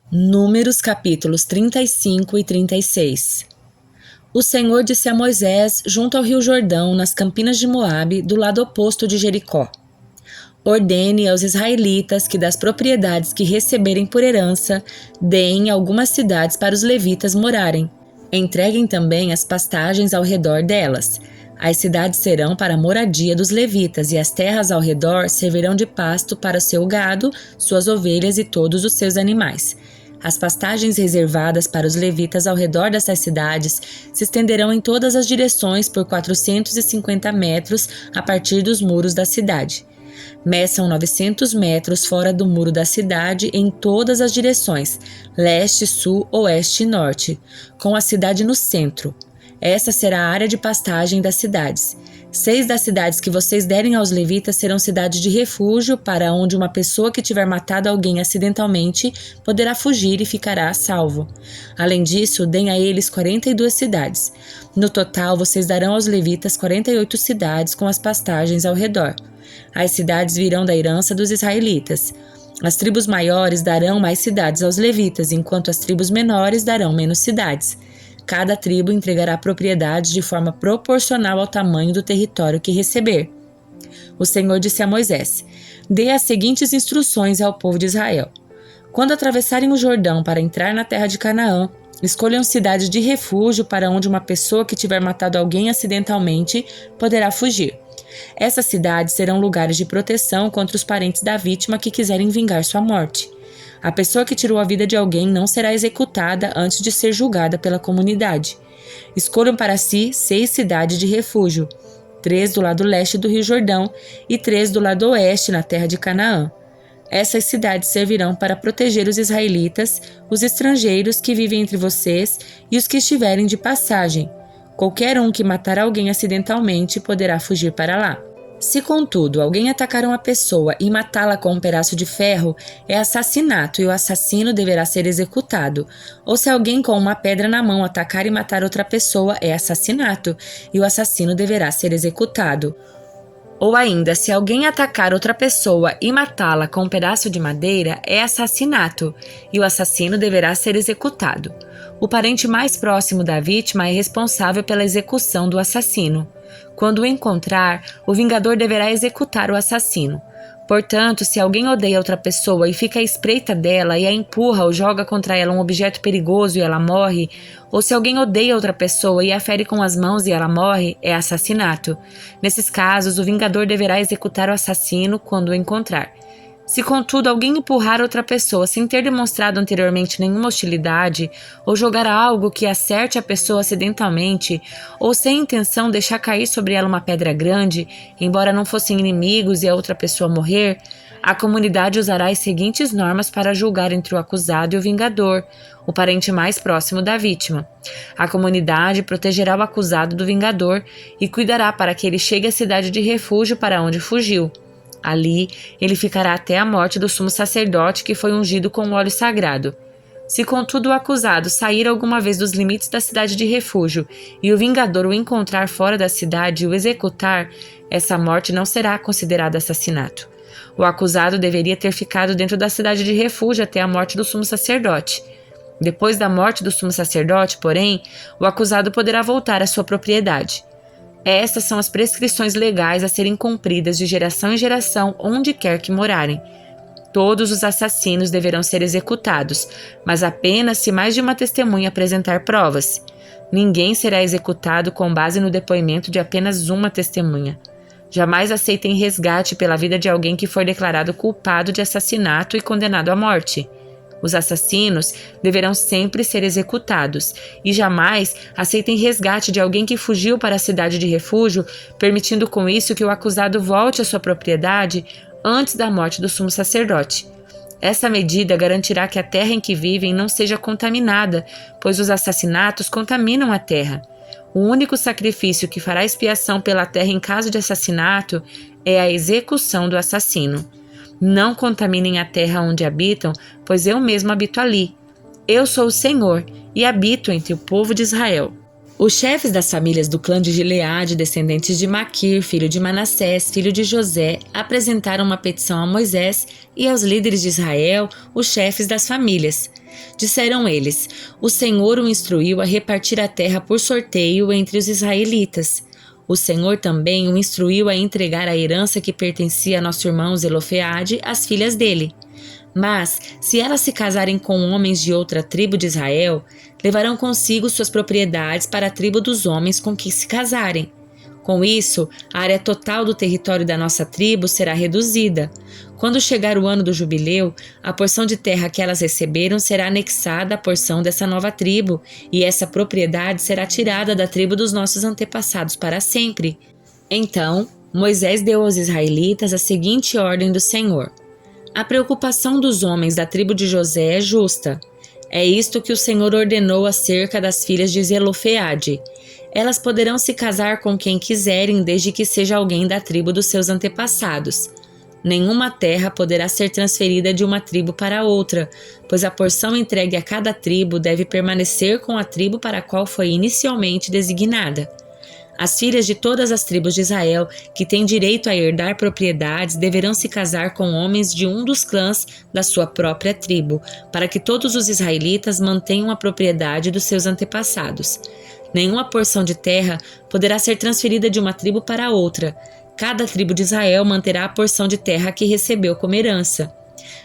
Números capítulos 35 e 36. O Senhor disse a Moisés junto ao rio Jordão, nas campinas de Moabe, do lado oposto de Jericó: ordene aos israelitas que das propriedades que receberem por herança, deem algumas cidades para os levitas morarem. Entreguem também as pastagens ao redor delas. As cidades serão para a moradia dos levitas, e as terras ao redor servirão de pasto para o seu gado, suas ovelhas e todos os seus animais. As pastagens reservadas para os levitas ao redor dessas cidades se estenderão em todas as direções por 450 metros a partir dos muros da cidade. Meçam 900 metros fora do muro da cidade em todas as direções, leste, sul, oeste e norte, com a cidade no centro. Essa será a área de pastagem das cidades. 6 das cidades que vocês derem aos levitas serão cidades de refúgio, para onde uma pessoa que tiver matado alguém acidentalmente poderá fugir e ficará a salvo. Além disso, deem a eles 42 cidades. No total, vocês darão aos levitas 48 cidades com as pastagens ao redor. As cidades virão da herança dos israelitas. As tribos maiores darão mais cidades aos levitas, enquanto as tribos menores darão menos cidades. Cada tribo entregará propriedades de forma proporcional ao tamanho do território que receber. O Senhor disse a Moisés: dê as seguintes instruções ao povo de Israel. Quando atravessarem o Jordão para entrar na terra de Canaã, escolham cidades de refúgio para onde uma pessoa que tiver matado alguém acidentalmente poderá fugir. Essas cidades serão lugares de proteção contra os parentes da vítima que quiserem vingar sua morte. A pessoa que tirou a vida de alguém não será executada antes de ser julgada pela comunidade. Escolham para si 6 cidades de refúgio, 3 do lado leste do rio Jordão e 3 do lado oeste na terra de Canaã. Essas cidades servirão para proteger os israelitas, os estrangeiros que vivem entre vocês e os que estiverem de passagem. Qualquer um que matar alguém acidentalmente poderá fugir para lá. Se, contudo, alguém atacar uma pessoa e matá-la com um pedaço de ferro, é assassinato e o assassino deverá ser executado. Ou se alguém com uma pedra na mão atacar e matar outra pessoa, é assassinato e o assassino deverá ser executado. Ou ainda, se alguém atacar outra pessoa e matá-la com um pedaço de madeira, é assassinato e o assassino deverá ser executado. O parente mais próximo da vítima é responsável pela execução do assassino. Quando o encontrar, o vingador deverá executar o assassino. Portanto, se alguém odeia outra pessoa e fica à espreita dela e a empurra ou joga contra ela um objeto perigoso e ela morre, ou se alguém odeia outra pessoa e a fere com as mãos e ela morre, é assassinato. Nesses casos, o vingador deverá executar o assassino quando o encontrar. Se, contudo, alguém empurrar outra pessoa sem ter demonstrado anteriormente nenhuma hostilidade, ou jogar algo que acerte a pessoa acidentalmente, ou sem intenção deixar cair sobre ela uma pedra grande, embora não fossem inimigos e a outra pessoa morrer, a comunidade usará as seguintes normas para julgar entre o acusado e o vingador, o parente mais próximo da vítima. A comunidade protegerá o acusado do vingador e cuidará para que ele chegue à cidade de refúgio para onde fugiu. Ali, ele ficará até a morte do sumo sacerdote que foi ungido com óleo sagrado. Se, contudo, o acusado sair alguma vez dos limites da cidade de refúgio e o vingador o encontrar fora da cidade e o executar, essa morte não será considerada assassinato. O acusado deveria ter ficado dentro da cidade de refúgio até a morte do sumo sacerdote. Depois da morte do sumo sacerdote, porém, o acusado poderá voltar à sua propriedade. Essas são as prescrições legais a serem cumpridas de geração em geração onde quer que morarem. Todos os assassinos deverão ser executados, mas apenas se mais de uma testemunha apresentar provas. Ninguém será executado com base no depoimento de apenas uma testemunha. Jamais aceitem resgate pela vida de alguém que for declarado culpado de assassinato e condenado à morte. Os assassinos deverão sempre ser executados e jamais aceitem resgate de alguém que fugiu para a cidade de refúgio, permitindo com isso que o acusado volte à sua propriedade antes da morte do sumo sacerdote. Essa medida garantirá que a terra em que vivem não seja contaminada, pois os assassinatos contaminam a terra. O único sacrifício que fará expiação pela terra em caso de assassinato é a execução do assassino. Não contaminem a terra onde habitam, pois eu mesmo habito ali. Eu sou o Senhor e habito entre o povo de Israel. Os chefes das famílias do clã de Gileade, descendentes de Maquir, filho de Manassés, filho de José, apresentaram uma petição a Moisés e aos líderes de Israel, os chefes das famílias. Disseram eles: o Senhor o instruiu a repartir a terra por sorteio entre os israelitas. O Senhor também o instruiu a entregar a herança que pertencia a nosso irmão Zelofeade às filhas dele. Mas, se elas se casarem com homens de outra tribo de Israel, levarão consigo suas propriedades para a tribo dos homens com que se casarem. Com isso, a área total do território da nossa tribo será reduzida. Quando chegar o ano do jubileu, a porção de terra que elas receberam será anexada à porção dessa nova tribo, e essa propriedade será tirada da tribo dos nossos antepassados para sempre. Então, Moisés deu aos israelitas a seguinte ordem do Senhor: a preocupação dos homens da tribo de José é justa. É isto que o Senhor ordenou acerca das filhas de Zelofeade. Elas poderão se casar com quem quiserem, desde que seja alguém da tribo dos seus antepassados. Nenhuma terra poderá ser transferida de uma tribo para outra, pois a porção entregue a cada tribo deve permanecer com a tribo para a qual foi inicialmente designada. As filhas de todas as tribos de Israel que têm direito a herdar propriedades deverão se casar com homens de um dos clãs da sua própria tribo, para que todos os israelitas mantenham a propriedade dos seus antepassados. Nenhuma porção de terra poderá ser transferida de uma tribo para outra. Cada tribo de Israel manterá a porção de terra que recebeu como herança.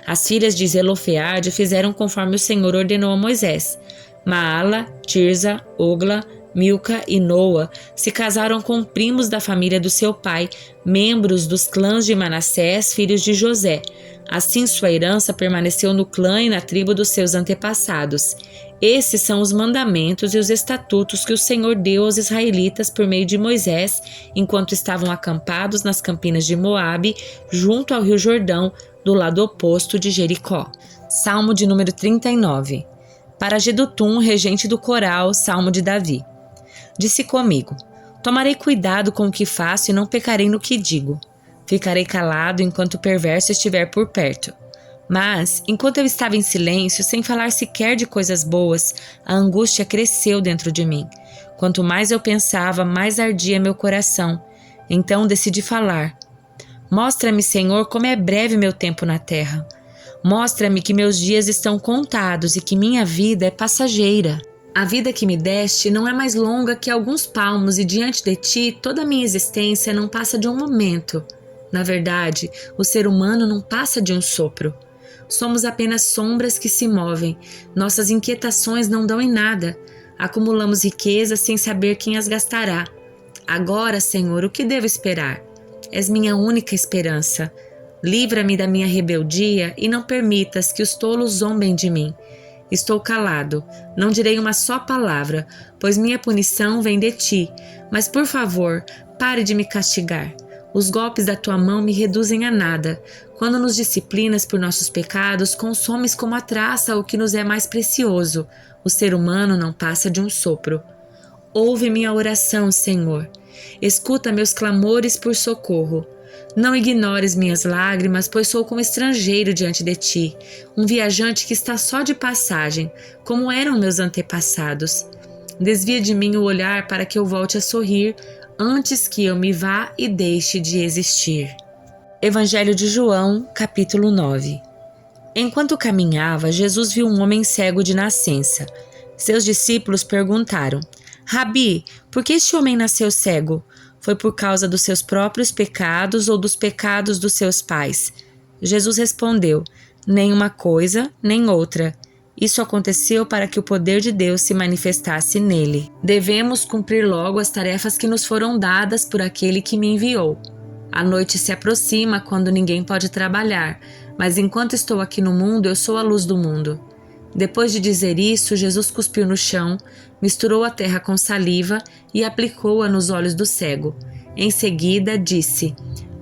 As filhas de Zelofeade fizeram conforme o Senhor ordenou a Moisés. Maala, Tirza, Ogla, Milca e Noa se casaram com primos da família do seu pai, membros dos clãs de Manassés, filhos de José. Assim sua herança permaneceu no clã e na tribo dos seus antepassados. Esses são os mandamentos e os estatutos que o Senhor deu aos israelitas por meio de Moisés, enquanto estavam acampados nas campinas de Moabe, junto ao rio Jordão, do lado oposto de Jericó. Salmo de número 39. Para Jedutum, regente do coral, Salmo de Davi. Disse comigo: tomarei cuidado com o que faço e não pecarei no que digo. Ficarei calado enquanto o perverso estiver por perto. Mas, enquanto eu estava em silêncio, sem falar sequer de coisas boas, a angústia cresceu dentro de mim. Quanto mais eu pensava, mais ardia meu coração. Então decidi falar. Mostra-me, Senhor, como é breve meu tempo na terra. Mostra-me que meus dias estão contados e que minha vida é passageira. A vida que me deste não é mais longa que alguns palmos e diante de ti toda a minha existência não passa de um momento. Na verdade, o ser humano não passa de um sopro. Somos apenas sombras que se movem. Nossas inquietações não dão em nada. Acumulamos riquezas sem saber quem as gastará. Agora, Senhor, o que devo esperar? És minha única esperança. Livra-me da minha rebeldia e não permitas que os tolos zombem de mim. Estou calado, não direi uma só palavra, pois minha punição vem de ti. Mas, por favor, pare de me castigar. Os golpes da tua mão me reduzem a nada. Quando nos disciplinas por nossos pecados, consomes como a traça o que nos é mais precioso. O ser humano não passa de um sopro. Ouve minha oração, Senhor. Escuta meus clamores por socorro. Não ignores minhas lágrimas, pois sou como estrangeiro diante de ti, um viajante que está só de passagem, como eram meus antepassados. Desvia de mim o olhar para que eu volte a sorrir, antes que eu me vá e deixe de existir. Evangelho de João, capítulo 9. Enquanto caminhava, Jesus viu um homem cego de nascença. Seus discípulos perguntaram: Rabi, por que este homem nasceu cego? Foi por causa dos seus próprios pecados ou dos pecados dos seus pais? Jesus respondeu: nem uma coisa, nem outra. Isso aconteceu para que o poder de Deus se manifestasse nele. Devemos cumprir logo as tarefas que nos foram dadas por aquele que me enviou. A noite se aproxima quando ninguém pode trabalhar, mas enquanto estou aqui no mundo, eu sou a luz do mundo. Depois de dizer isso, Jesus cuspiu no chão, misturou a terra com saliva e aplicou-a nos olhos do cego. Em seguida, disse: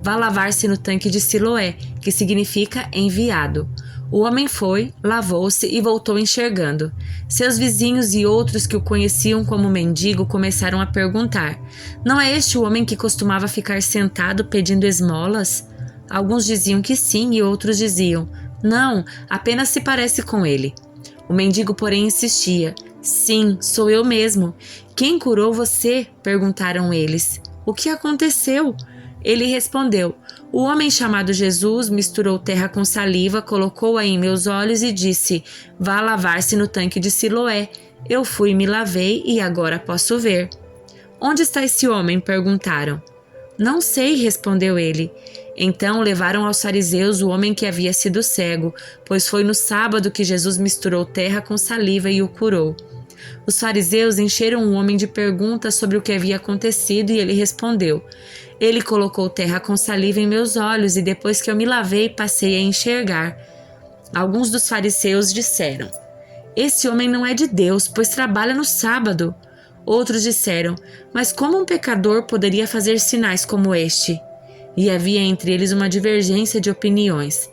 vá lavar-se no tanque de Siloé, que significa enviado. O homem foi, lavou-se e voltou enxergando. Seus vizinhos e outros que o conheciam como mendigo começaram a perguntar: não é este o homem que costumava ficar sentado pedindo esmolas? Alguns diziam que sim e outros diziam: não, apenas se parece com ele. O mendigo, porém, insistia: sim, sou eu mesmo. Quem curou você? Perguntaram eles. O que aconteceu? Ele respondeu: O homem chamado Jesus misturou terra com saliva, colocou-a em meus olhos e disse: Vá lavar-se no tanque de Siloé. Eu fui e me lavei e agora posso ver. Onde está esse homem? Perguntaram. Não sei, respondeu ele. Então levaram aos fariseus o homem que havia sido cego, pois foi no sábado que Jesus misturou terra com saliva e o curou. Os fariseus encheram o homem de perguntas sobre o que havia acontecido e ele respondeu: Ele colocou terra com saliva em meus olhos e depois que eu me lavei passei a enxergar. Alguns dos fariseus disseram: Esse homem não é de Deus, pois trabalha no sábado. Outros disseram: Mas como um pecador poderia fazer sinais como este? E havia entre eles uma divergência de opiniões.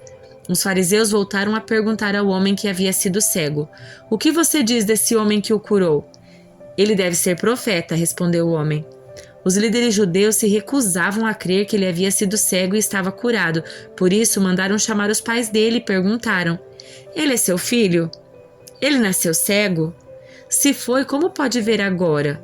Os fariseus voltaram a perguntar ao homem que havia sido cego: O que você diz desse homem que o curou? Ele deve ser profeta, respondeu o homem. Os líderes judeus se recusavam a crer que ele havia sido cego e estava curado. Por isso mandaram chamar os pais dele e perguntaram: Ele é seu filho? Ele nasceu cego? Se foi, como pode ver agora?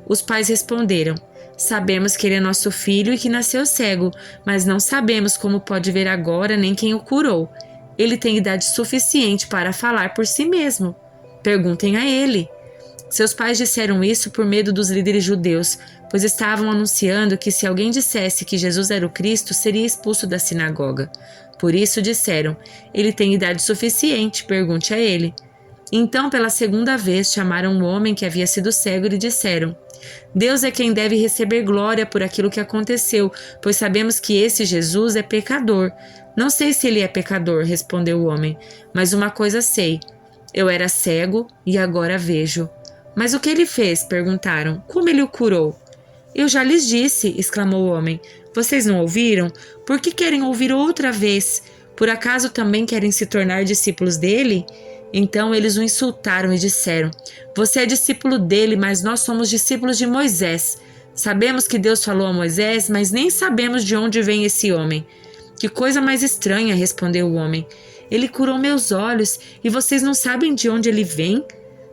Os pais responderam: Sabemos que ele é nosso filho e que nasceu cego, mas não sabemos como pode ver agora nem quem o curou. Ele tem idade suficiente para falar por si mesmo. Perguntem a ele. Seus pais disseram isso por medo dos líderes judeus, pois estavam anunciando que se alguém dissesse que Jesus era o Cristo, seria expulso da sinagoga. Por isso disseram: Ele tem idade suficiente, pergunte a ele. Então, pela segunda vez, chamaram o homem que havia sido cego e lhe disseram: Deus é quem deve receber glória por aquilo que aconteceu, pois sabemos que esse Jesus é pecador. Não sei se ele é pecador, respondeu o homem, mas uma coisa sei: eu era cego e agora vejo. Mas o que ele fez? Perguntaram. Como ele o curou? Eu já lhes disse, exclamou o homem. Vocês não ouviram? Por que querem ouvir outra vez? Por acaso também querem se tornar discípulos dele? Então eles o insultaram e disseram: Você é discípulo dele, mas nós somos discípulos de Moisés. Sabemos que Deus falou a Moisés, mas nem sabemos de onde vem esse homem. Que coisa mais estranha, respondeu o homem. Ele curou meus olhos e vocês não sabem de onde ele vem?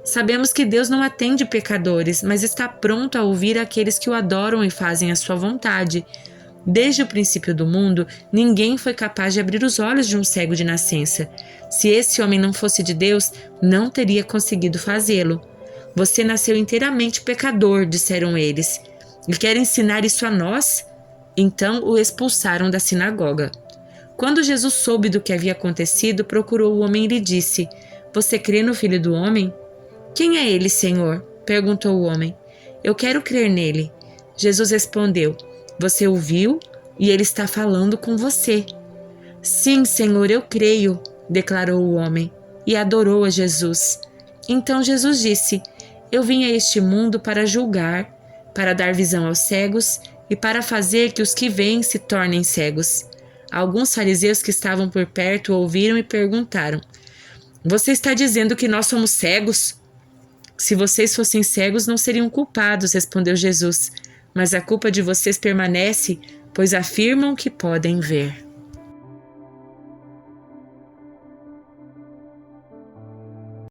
Sabemos que Deus não atende pecadores, mas está pronto a ouvir aqueles que o adoram e fazem a sua vontade. Desde o princípio do mundo, ninguém foi capaz de abrir os olhos de um cego de nascença. Se esse homem não fosse de Deus, não teria conseguido fazê-lo. Você nasceu inteiramente pecador, disseram eles. E quer ensinar isso a nós? Então o expulsaram da sinagoga. Quando Jesus soube do que havia acontecido, procurou o homem e lhe disse: Você crê no Filho do Homem? Quem é ele, Senhor? Perguntou o homem. Eu quero crer nele. Jesus respondeu: Você o viu e ele está falando com você. Sim, Senhor, eu creio, declarou o homem, e adorou a Jesus. Então Jesus disse: Eu vim a este mundo para julgar, para dar visão aos cegos e para fazer que os que veem se tornem cegos. Alguns fariseus que estavam por perto ouviram e perguntaram: Você está dizendo que nós somos cegos? Se vocês fossem cegos, não seriam culpados, respondeu Jesus. Mas a culpa de vocês permanece, pois afirmam que podem ver.